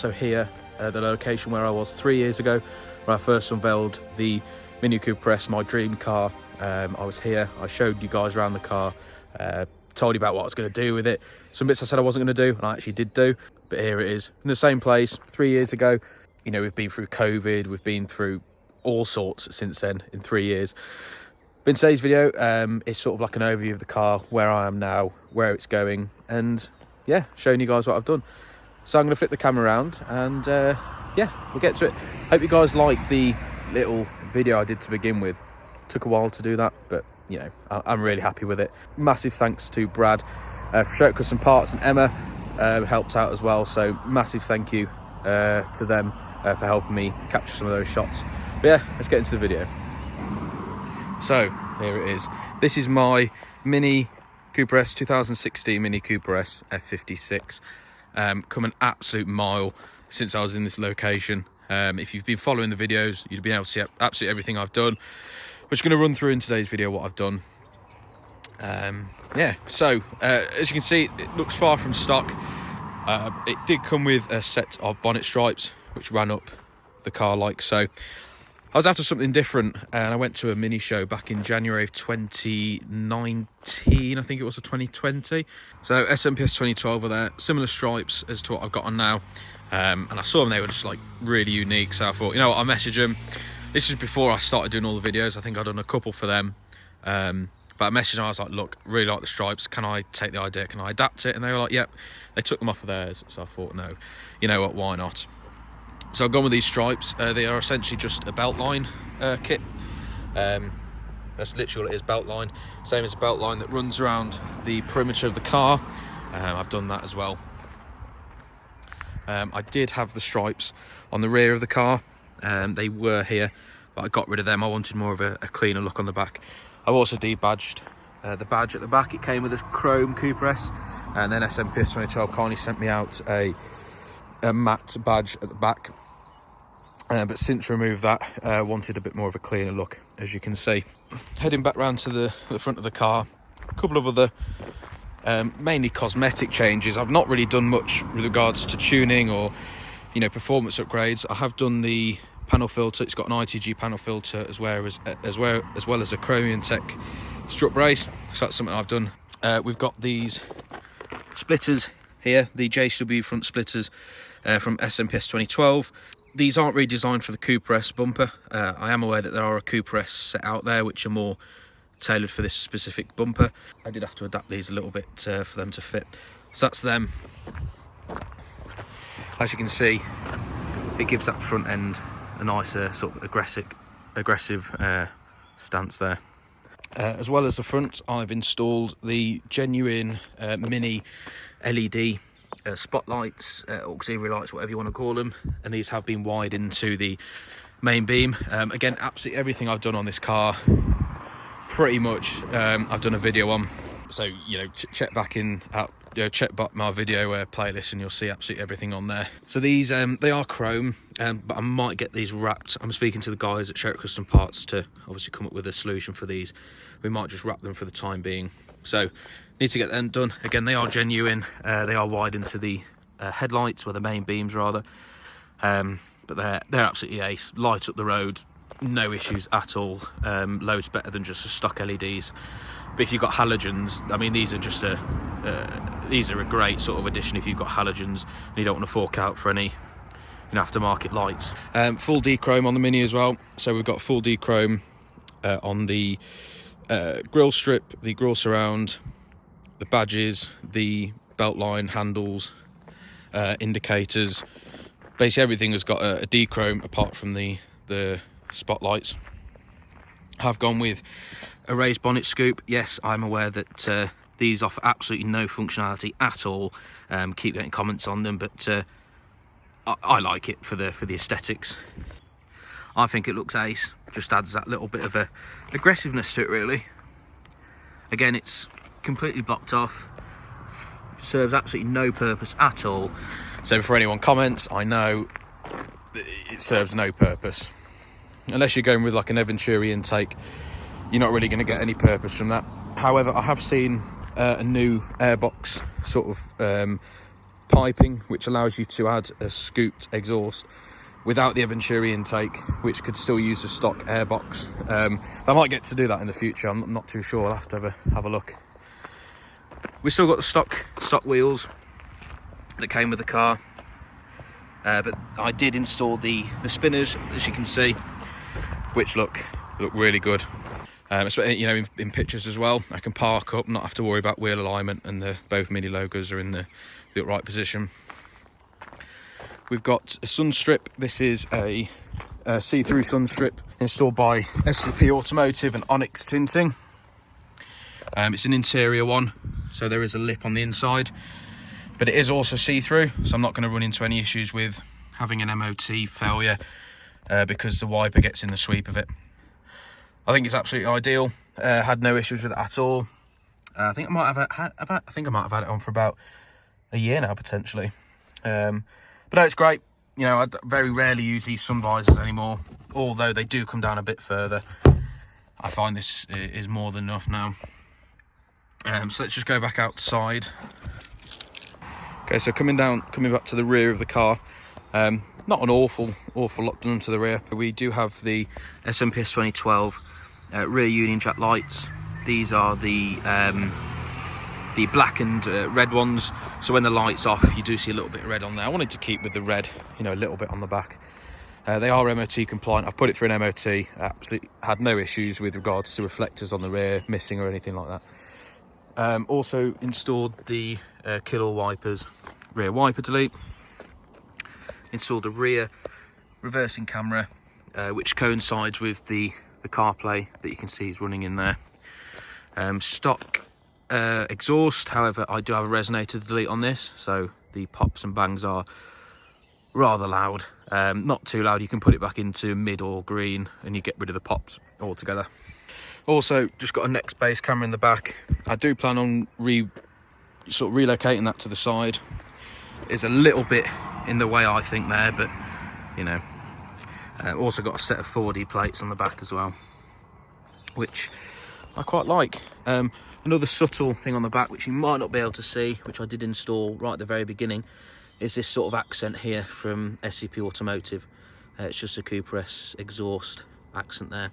also here at the location where I was 3 years ago, when I first unveiled the Mini Cooper S, my dream car. I was here, I showed you guys around the car, told you about what I was going to do with it. Some bits I said I wasn't going to do, and I actually did do, but here it is, in the same place 3 years ago. You know, we've been through COVID, we've been through all sorts since then in 3 years. But in today's video, it's sort of like an overview of the car, where I am now, where it's going, and yeah, showing you guys what I've done. So I'm going to flip the camera around and yeah, we'll get to it. Hope you guys like the little video I did to begin with. Took a while to do that, but you know, I'm really happy with it. Massive thanks to Brad for Rolfe Custom Parts, and Emma helped out as well, so massive thank you to them for helping me capture some of those shots. But yeah, let's get into the video. So here it is. This is my Mini Cooper S, 2016 Mini Cooper S F56. Come an absolute mile since I was in this location. If you've been following the videos, you'd be able to see absolutely everything I've done. We're just going to run through in today's video what I've done. Yeah, so as you can see, it looks far from stock. It did come with a set of bonnet stripes which ran up the car like so. I was after something different, and I went to a mini show back in January of 2019, I think it was, or 2020. So SMPS 2012 were there, similar stripes as to what I've got on now. And I saw them, they were just like really unique. So I thought, you know what, I'll message them. This is before I started doing all the videos. I think I'd done a couple for them. But I messaged them, I was like, look, really like the stripes. Can I take the idea? Can I adapt it? And they were like, yep. They took them off of theirs. So I thought, no, you know what, why not? So I've gone with these stripes. They are essentially just a belt line kit. That's literally what it is, belt line. Same as a belt line that runs around the perimeter of the car. I've done that as well. I did have the stripes on the rear of the car. They were here, but I got rid of them. I wanted more of a cleaner look on the back. I've also debadged the badge at the back. It came with a chrome Cooper S, and then SMPS 2012 kindly sent me out a matte badge at the back. But since removed that, wanted a bit more of a cleaner look, as you can see. Heading back round to the front of the car, a couple of other mainly cosmetic changes. I've not really done much with regards to tuning or, you know, performance upgrades. I have done the panel filter. It's got an ITG panel filter as well as a Chromium Tech strut brace. So that's something I've done. We've got these splitters here, the JCW front splitters from SMPS 2012. These aren't really designed for the Cooper S bumper. I am aware that there are a Cooper S set out there which are more tailored for this specific bumper. I did have to adapt these a little bit for them to fit. So that's them. As you can see, it gives that front end a nicer sort of aggressive stance there. As well as the front, I've installed the genuine mini LED spotlights, auxiliary lights, whatever you want to call them, and these have been wired into the main beam. Again, absolutely everything I've done on this car, pretty much I've done a video on. So you know, check back my video playlist, and you'll see absolutely everything on there. So these they are chrome, but I might get these wrapped. I'm speaking to the guys at Rolfe Custom Parts to obviously come up with a solution for these. We might just wrap them for the time being. So need to get them done. Again, they are genuine. They are wired into the headlights, or the main beams rather. But they're absolutely ace. Light up the road, no issues at all. Loads better than just the stock LEDs. But if you've got halogens, I mean, these are just a great sort of addition if you've got halogens and you don't want to fork out for any, you know, aftermarket lights. Full D-chrome on the Mini as well. So we've got full D-chrome on the grille strip, the grille surround, the badges, the belt line, handles, indicators. Basically everything has got a D-chrome apart from the spotlights. I've gone with a raised bonnet scoop. Yes, I'm aware that these offer absolutely no functionality at all. Keep getting comments on them, but I like it for the aesthetics. I think it looks ace. Just adds that little bit of a aggressiveness to it, really. Again, it's completely blocked off. Serves absolutely no purpose at all. So before anyone comments, I know it serves no purpose. Unless you're going with like an Venturi intake, you're not really going to get any purpose from that. However, I have seen a new airbox sort of piping, which allows you to add a scooped exhaust without the Venturi intake, which could still use a stock airbox. I might get to do that in the future. I'm not too sure. I'll have to have a look. We still got the stock wheels that came with the car, but I did install the spinners, as you can see, which look really good. You know, in pictures as well. I can park up, not have to worry about wheel alignment, and both Mini logos are in the upright position. We've got a sun strip. This is a see-through sun strip installed by SCP Automotive and Onyx Tinting. It's an interior one, so there is a lip on the inside, but it is also see-through, so I'm not going to run into any issues with having an MOT failure because the wiper gets in the sweep of it. I think it's absolutely ideal. Had no issues with it at all. I think I might have had it on for about a year now, potentially. But no, it's great. You know, I very rarely use these sun visors anymore, although they do come down a bit further. I find this is more than enough now. So let's just go back outside. Okay, so coming back to the rear of the car. Not an awful lot done to the rear. We do have the SMPS 2012 rear Union Jack lights. These are the black and red ones, so when the light's off you do see a little bit of red on there. I wanted to keep with the red, you know, a little bit on the back. They are MOT compliant. I've put it through an MOT. Absolutely had no issues with regards to reflectors on the rear missing or anything like that. Also installed the kill-all wipers, rear wiper delete. Installed a rear reversing camera, which coincides with the CarPlay that you can see is running in there. Stock exhaust, however, I do have a resonator to delete on this, so the pops and bangs are rather loud. Not too loud. You can put it back into mid or green and you get rid of the pops altogether. Also, just got a next base camera in the back. I do plan on relocating that to the side. It's a little bit in the way, I think, there, but you know. Also got a set of 4D plates on the back as well, which I quite like. Another subtle thing on the back, which you might not be able to see, which I did install right at the very beginning, is this sort of accent here from SCP Automotive. It's just a Cooper S exhaust accent there.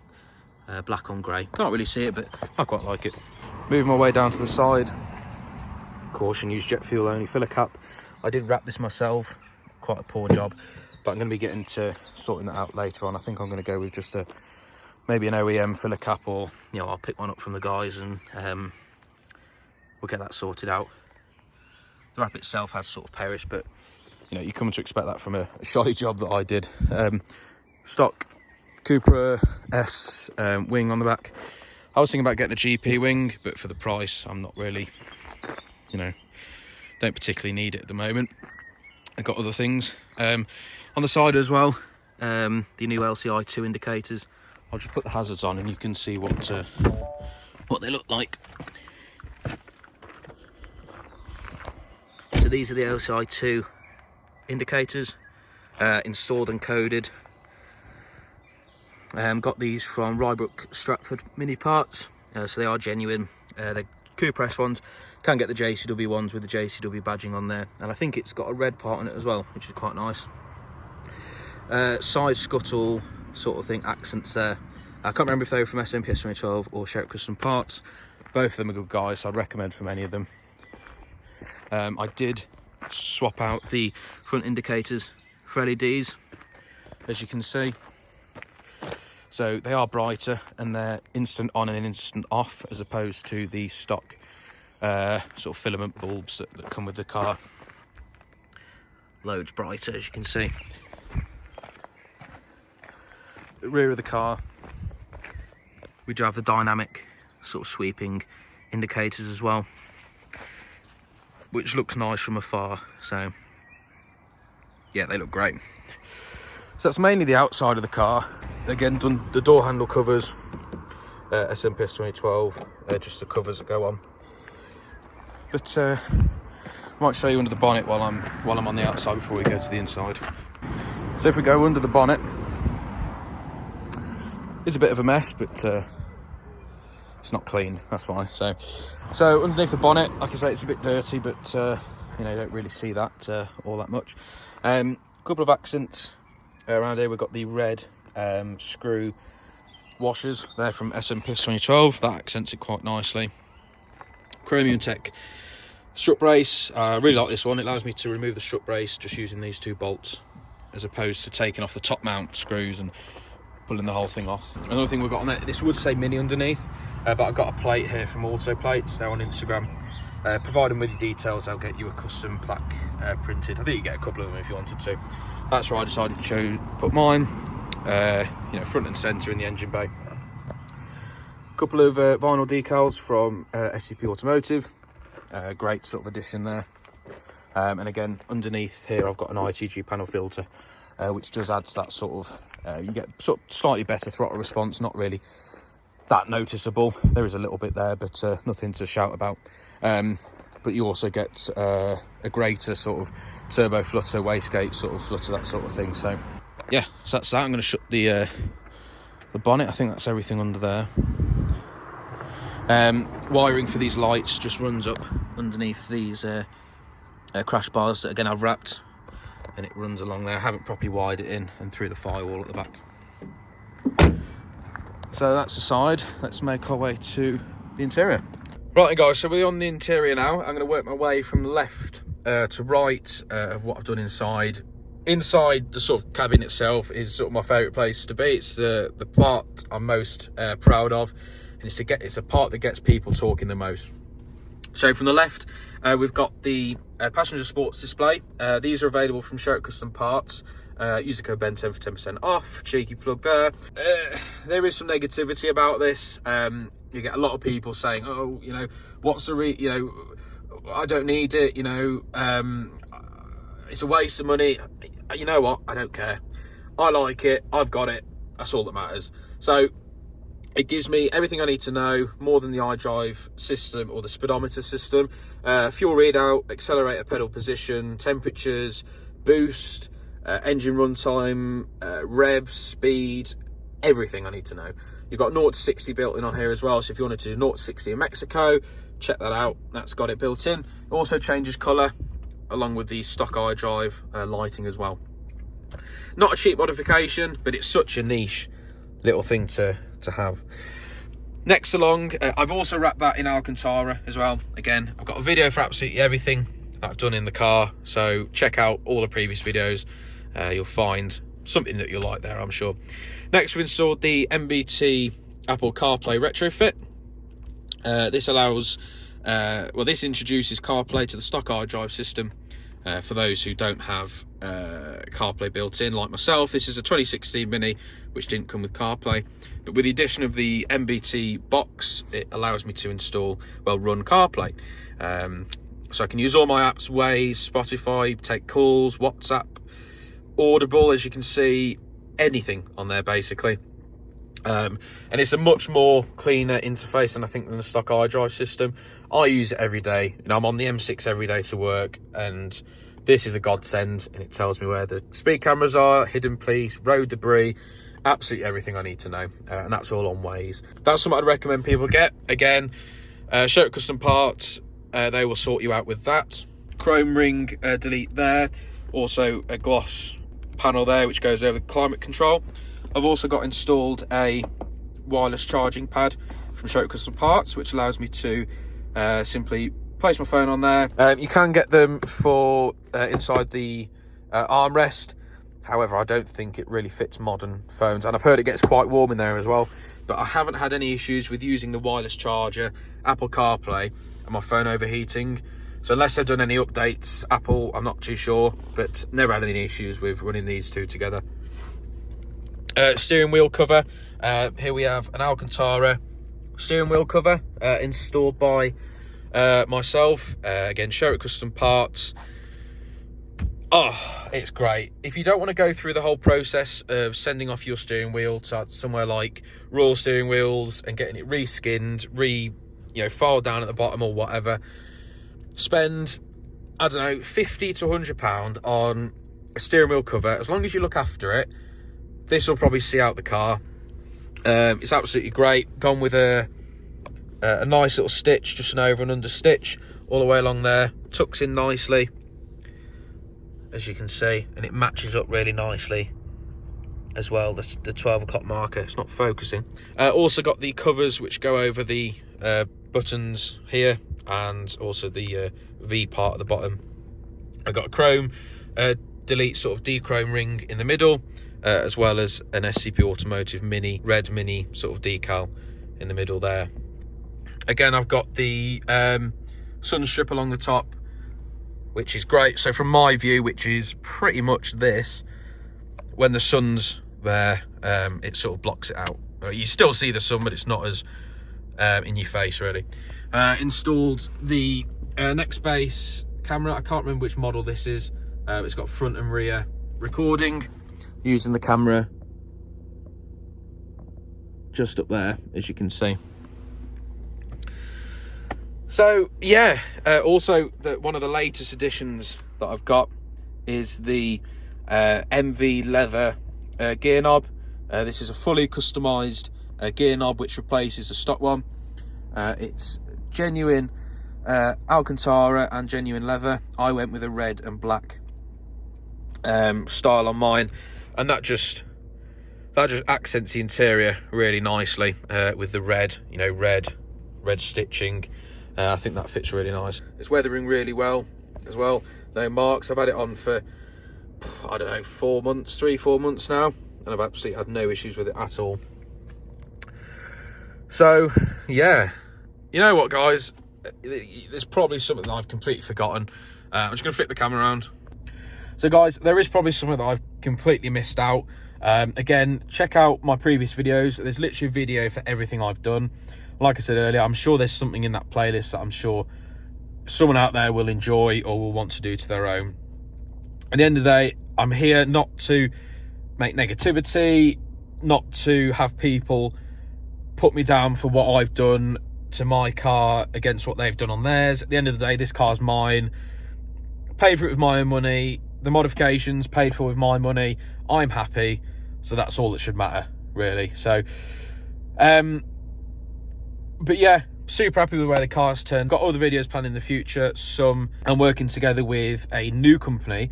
Black on grey. Can't really see it, but I quite like it. Moving my way down to the side. Caution, use jet fuel only filler cap. I did wrap this myself, quite a poor job, but I'm going to be getting to sorting that out later on. I think I'm going to go with just maybe an OEM filler cap, or you know, I'll pick one up from the guys and we'll get that sorted out. The wrap itself has sort of perished, but you know, you come to expect that from a shoddy job that I did. Stock Cooper S wing on the back. I was thinking about getting a GP wing, but for the price, I'm not really, you know, don't particularly need it at the moment. I've got other things. On the side as well, the new LCI 2 indicators. I'll just put the hazards on and you can see what they look like. So these are the LCI 2 indicators, installed and coded. Got these from Rybrook Stratford Mini Parts, so they are genuine. They're Cooper S ones. Can get the JCW ones with the JCW badging on there, and I think it's got a red part on it as well, which is quite nice. Side scuttle sort of thing, accents there. I can't remember if they were from SMPS 2012 or Sherritt Custom Parts. Both of them are good guys, so I'd recommend from any of them. I did swap out the front indicators for LEDs, as you can see. So they are brighter and they're instant on and instant off, as opposed to the stock sort of filament bulbs that come with the car. Loads brighter, as you can see. The rear of the car, we do have the dynamic sort of sweeping indicators as well, which looks nice from afar. So yeah, they look great. So that's mainly the outside of the car. Again, done the door handle covers, SMPS 2012, just the covers that go on. But I might show you under the bonnet while I'm on the outside before we go to the inside. So if we go under the bonnet, it's a bit of a mess, but it's not clean, that's why. So underneath the bonnet, like I say, it's a bit dirty, but You know, you don't really see that all that much. Couple of accents around here. We've got the red screw washers. They're from S&P 2012. That accents it quite nicely. Chromium Tech strut brace. I really like this one. It allows me to remove the strut brace just using these 2 bolts, as opposed to taking off the top mount screws and pulling the whole thing off. Another thing we've got on there, this would say Mini underneath, but I've got a plate here from Auto Plates. They're on Instagram. Provide them with your details, I'll get you a custom plaque printed. I think you get a couple of them if you wanted to. That's where I decided to put mine, you know, front and centre in the engine bay. Couple of vinyl decals from SCP Automotive. Great sort of addition there. And again, underneath here I've got an ITG panel filter, which does add that sort of, you get sort of slightly better throttle response, not really that noticeable. There is a little bit there, but nothing to shout about. But you also get a greater sort of turbo flutter, wastegate sort of flutter, that sort of thing. So yeah, so that's that. I'm going to shut the bonnet. I think that's everything under there. Wiring for these lights just runs up underneath these crash bars that again I've wrapped, and it runs along there. I haven't properly wired it in and through the firewall at the back. So that's the side. Let's make our way to the interior. Right guys, so we're on the interior now. I'm going to work my way from left to right of what I've done inside. Inside the sort of cabin itself is sort of my favourite place to be. It's the part I'm most proud of, and it's a part that gets people talking the most. So from the left, we've got the passenger sports display. These are available from Sherritt Custom Parts. User code Ben10 for 10% off. Cheeky plug there. There is some negativity about this. You get a lot of people saying, "Oh, you know, what's the you know, I don't need it. You know, it's a waste of money." You know what? I don't care. I like it. I've got it. That's all that matters. So it gives me everything I need to know, more than the iDrive system or the speedometer system. Fuel readout, accelerator pedal position, temperatures, boost, engine runtime, revs, speed, everything I need to know. You've got 0 to 60 built in on here as well, so if you wanted to do 0 to 60 in Mexico, check that out. That's got it built in. It also changes colour along with the stock iDrive lighting as well. Not a cheap modification, but it's such a niche little thing to have. Next along, I've also wrapped that in Alcantara as well. Again, I've got a video for absolutely everything that I've done in the car, so check out all the previous videos. You'll find something that you'll like there, I'm sure. Next, we've installed the MBT Apple CarPlay retrofit. This allows, well, this introduces CarPlay to the stock iDrive system. For those who don't have CarPlay built in, like myself. This is a 2016 Mini, which didn't come with CarPlay, but with the addition of the MBT box, it allows me to install, well, run CarPlay. So I can use all my apps, Waze, Spotify, take calls, WhatsApp, Audible, as you can see, anything on there basically. And it's a much more cleaner interface than I think than the stock iDrive system. I use it every day. You know, I'm on the M6 every day to work, and this is a godsend, and it tells me where the speed cameras are, hidden police, road debris, absolutely everything I need to know, and that's all on Waze. That's something I'd recommend people get. Again, Sherritt Custom Parts, they will sort you out with that. Chrome ring delete there, also a gloss panel there which goes over the climate control. I've also got installed a wireless charging pad from Sherritt Custom Parts, which allows me to simply place my phone on there. You can get them for inside the armrest. However, I don't think it really fits modern phones, and I've heard it gets quite warm in there as well. But I haven't had any issues with using the wireless charger, Apple CarPlay, and my phone overheating. So unless they've done any updates, Apple, I'm not too sure, but never had any issues with running these two together. Steering wheel cover. Here we have an Alcantara steering wheel cover installed by myself. Again, Sherritt Custom Parts. Oh, it's great. If you don't want to go through the whole process of sending off your steering wheel to somewhere like Royal Steering Wheels and getting it reskinned, filed down at the bottom or whatever, spend, I don't know, £50 to £100 on a steering wheel cover. As long as you look after it, this will probably see out the car. It's absolutely great. Gone with a nice little stitch, just an over and under stitch all the way along there. tucks in nicely, as you can see, and it matches up really nicely as well, the 12 o'clock marker. It's not focusing. Also got the covers which go over the buttons here, and also the V part at the bottom. I got a chrome delete sort of dechrome ring in the middle, as well as an SCP Automotive Mini, red Mini sort of decal in the middle there. Again, I've got the sun strip along the top, which is great. So from my view, which is pretty much this, when the sun's there, it sort of blocks it out. You still see the sun, but it's not as in your face, really. Installed the next base camera. I can't remember which model this is. It's got front and rear recording using the camera just up there, as you can see. So yeah, also one of the latest additions that I've got is the MV leather gear knob. This is a fully customized gear knob which replaces the stock one. It's genuine Alcantara and genuine leather. I went with a red and black style on mine, and that just accents the interior really nicely with the red, you know, red stitching. I think that fits really nice. It's weathering really well as well. No marks. I've had it on for, I don't know, 4 months, 3-4 months now, and I've absolutely had no issues with it at all. So yeah, you know what, guys, there's probably something that I've completely forgotten. I'm just gonna flip the camera around. So guys, there is probably something that I've completely missed out. Again, check out my previous videos. There's literally a video for everything I've done. Like I said earlier, I'm sure there's something in that playlist that I'm sure someone out there will enjoy or will want to do to their own. At the end of the day, I'm here not to make negativity, not to have people put me down for what I've done to my car against what they've done on theirs. At the end of the day, this car's mine. Paid for it with my own money. The modifications paid for with my money. I'm happy. So that's all that should matter, really. So, but yeah, super happy with the way the car's turned. Got all the videos planned in the future. Some I'm working together with a new company,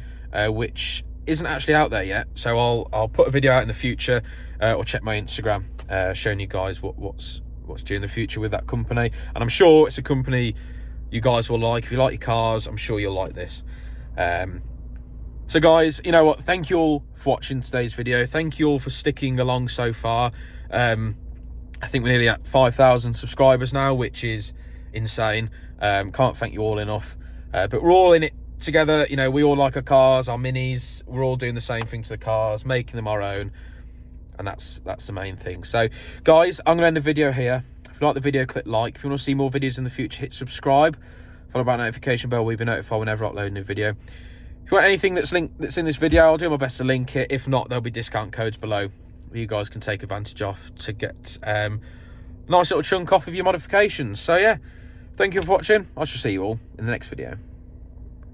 which isn't actually out there yet. So I'll put a video out in the future, or check my Instagram, showing you guys what's due in the future with that company. And I'm sure it's a company you guys will like. If you like your cars, I'm sure you'll like this. So guys, you know what? Thank you all for watching today's video. Thank you all for sticking along so far. I think we're nearly at 5,000 subscribers now, which is insane. Can't thank you all enough. But we're all in it together. You know, we all like our cars, our minis. We're all doing the same thing to the cars, making them our own. And that's the main thing. So guys, I'm going to end the video here. If you like the video, click like. If you want to see more videos in the future, hit subscribe. Follow that notification bell, we'll be notified whenever I upload a new video. If you want anything that's in this video, I'll do my best to link it. If not, there'll be discount codes below that you guys can take advantage of to get a nice little chunk off of your modifications. So yeah, thank you for watching. I shall see you all in the next video.